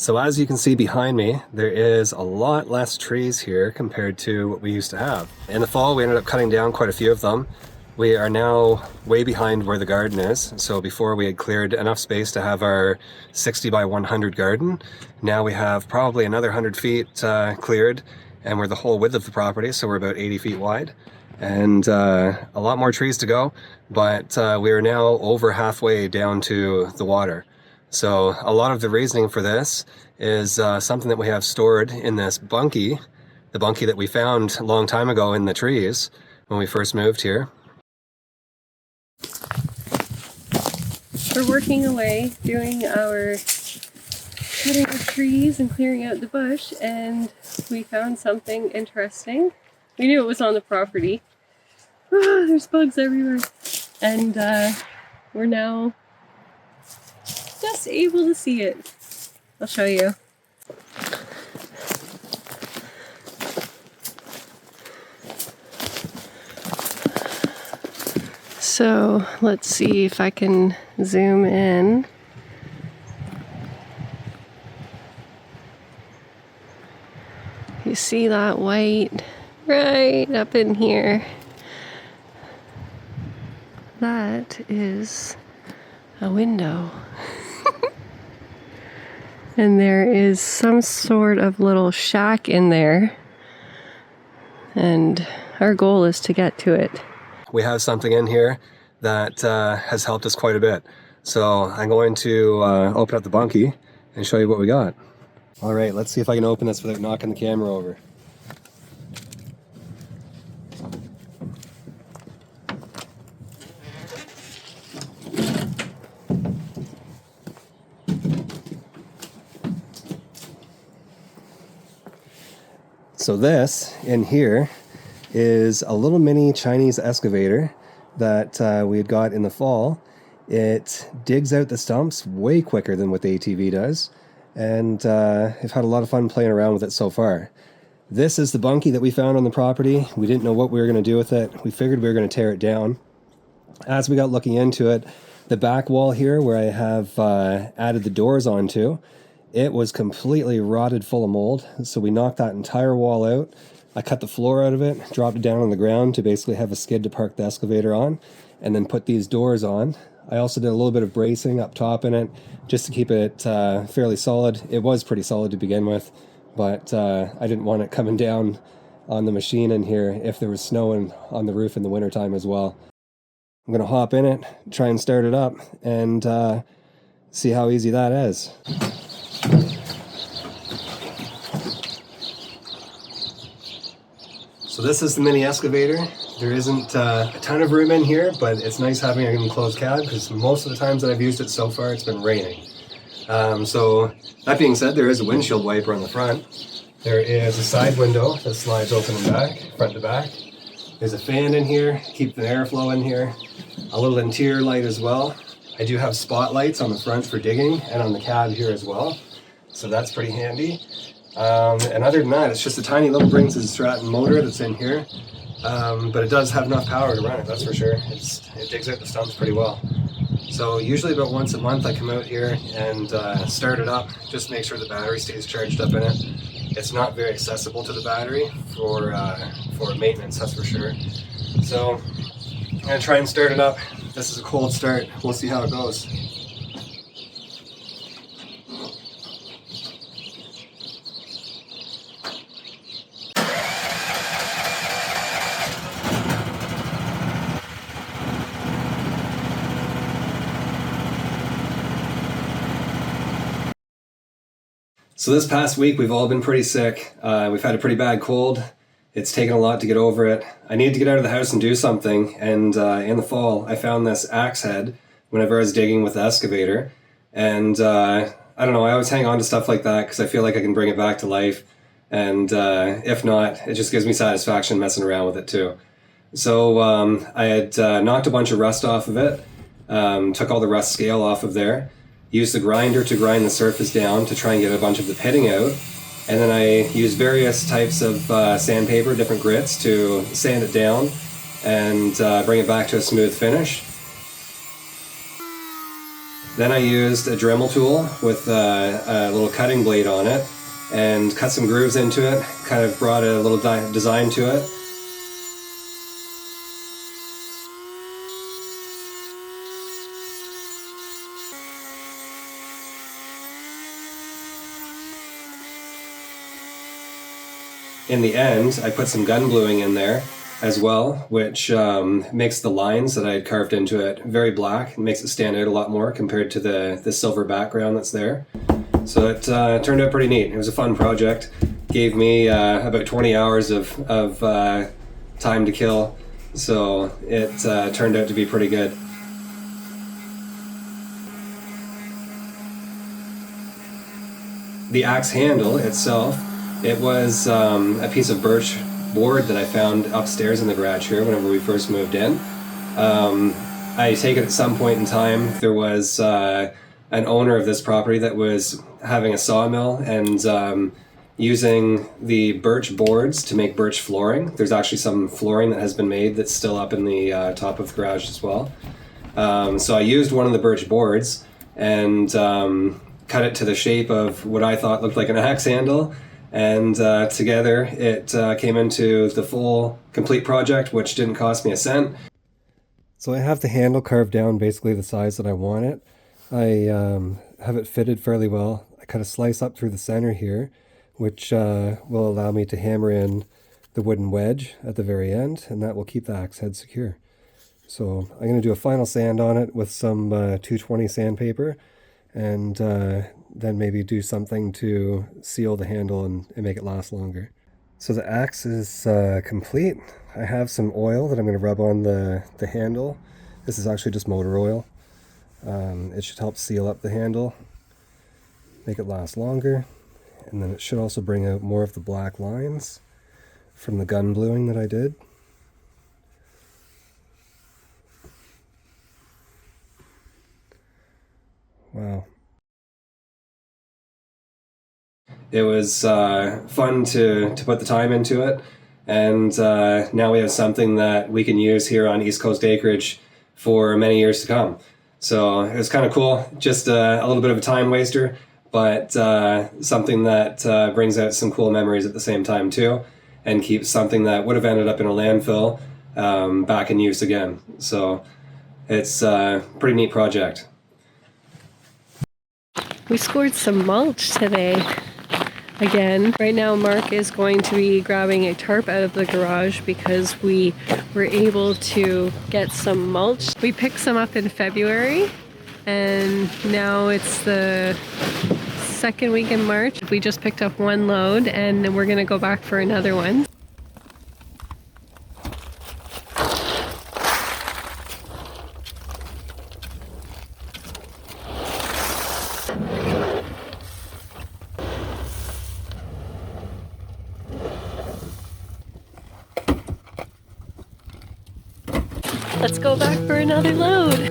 So as you can see behind me, there is a lot less trees here compared to what we used to have. In the fall, we ended up cutting down quite a few of them. We are now way behind where the garden is. So before we had cleared enough space to have our 60 by 100 garden. Now we have probably another 100 feet cleared, and we're the whole width of the property, so we're about 80 feet wide. And a lot more trees to go, but we are now over halfway down to the water. So a lot of the reasoning for this is something that we have stored in this bunkie, the bunkie that we found a long time ago in the trees when we first moved here. We're working away, doing our cutting the trees and clearing out the bush, and we found something interesting. We knew it was on the property. Ah, there's bugs everywhere. And we're now just able to see it. I'll show you. So let's see if I can zoom in. You see that white right up in here? That is a window. And there is some sort of little shack in there. And our goal is to get to it. We have something in here that has helped us quite a bit. So I'm going to open up the bunkie and show you what we got. All right, let's see if I can open this without knocking the camera over. So this in here is a little mini Chinese excavator that we had got in the fall. It digs out the stumps way quicker than what the ATV does, and I've had a lot of fun playing around with it so far. This is the bunkie that we found on the property. We didn't know what we were going to do with it. We figured we were going to tear it down. As we got looking into it, the back wall here where I have added the doors onto, it was completely rotted full of mold, so we knocked that entire wall out. I cut the floor out of it, dropped it down on the ground to basically have a skid to park the excavator on, and then put these doors on. I also did a little bit of bracing up top in it, just to keep it fairly solid. It was pretty solid to begin with, but I didn't want it coming down on the machine in here if there was snow on the roof in the wintertime as well. I'm going to hop in it, try and start it up, and see how easy that is. So this is the mini excavator. There isn't a ton of room in here, but it's nice having an enclosed cab because most of the times that I've used it so far, it's been raining. So that being said, there is a windshield wiper on the front. There is a side window that slides open and back, front to back. There's a fan in here, keep the airflow in here. A little interior light as well. I do have spotlights on the front for digging and on the cab here as well. So that's pretty handy. And other than that, it's just a tiny little Briggs & Stratton motor that's in here. But it does have enough power to run it, that's for sure. It digs out the stumps pretty well. So usually about once a month I come out here and start it up, just make sure the battery stays charged up in it. It's not very accessible to the battery for maintenance, that's for sure. So I'm going to try and start it up. This is a cold start. We'll see how it goes. So this past week we've all been pretty sick. We've had a pretty bad cold. It's taken a lot to get over it. I needed to get out of the house and do something, and in the fall I found this axe head whenever I was digging with the excavator, and I don't know, I always hang on to stuff like that because I feel like I can bring it back to life, and if not, it just gives me satisfaction messing around with it too. So I had knocked a bunch of rust off of it, took all the rust scale off of there, used the grinder to grind the surface down to try and get a bunch of the pitting out, and then I used various types of sandpaper, different grits, to sand it down and bring it back to a smooth finish. Then I used a Dremel tool with a little cutting blade on it and cut some grooves into it, kind of brought a little design to it. In the end, I put some gun bluing in there as well, which makes the lines that I had carved into it very black and makes it stand out a lot more compared to the silver background that's there. So it turned out pretty neat. It was a fun project. Gave me about 20 hours of time to kill, so it turned out to be pretty good. The axe handle itself, it was a piece of birch board that I found upstairs in the garage here whenever we first moved in. I take it at some point in time there was an owner of this property that was having a sawmill and using the birch boards to make birch flooring. There's actually some flooring that has been made that's still up in the top of the garage as well. So I used one of the birch boards and cut it to the shape of what I thought looked like an axe handle, and together it came into the full complete project, which didn't cost me a cent. So I have the handle carved down basically the size that I want it. I have it fitted fairly well. I cut a slice up through the center here, which will allow me to hammer in the wooden wedge at the very end, and that will keep the axe head secure. So I'm going to do a final sand on it with some 220 sandpaper, and then maybe do something to seal the handle and make it last longer. So the axe is complete. I have some oil that I'm going to rub on the handle. This is actually just motor oil. It should help seal up the handle, make it last longer, and then it should also bring out more of the black lines from the gun bluing that I did. Wow. It was fun to put the time into it, and now we have something that we can use here on East Coast Acreage for many years to come. So it was kind of cool, just a little bit of a time waster, but something that brings out some cool memories at the same time too, and keeps something that would have ended up in a landfill back in use again. So it's a pretty neat project. We scored some mulch today. Again, right now Mark is going to be grabbing a tarp out of the garage because we were able to get some mulch. We picked some up in February and now it's the second week in March. We just picked up one load and then we're gonna go back for another one. Let's go back for another load.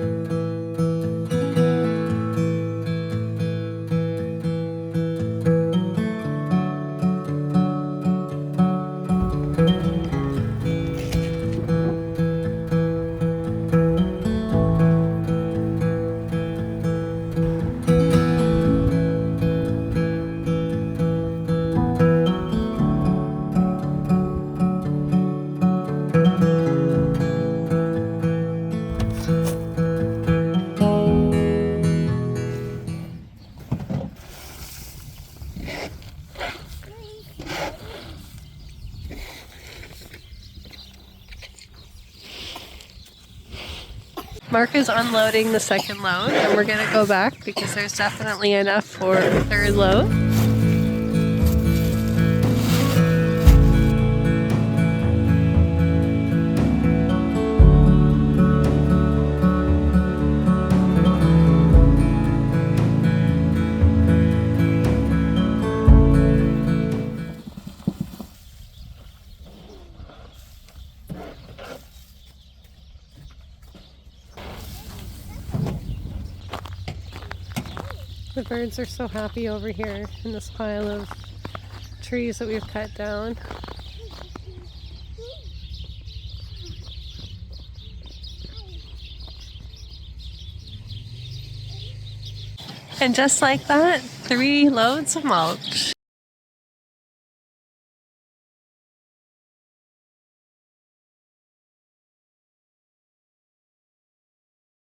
Mark is unloading the second load and we're gonna go back because there's definitely enough for a third load. The birds are so happy over here in this pile of trees that we've cut down. And just like that, 3 loads of mulch.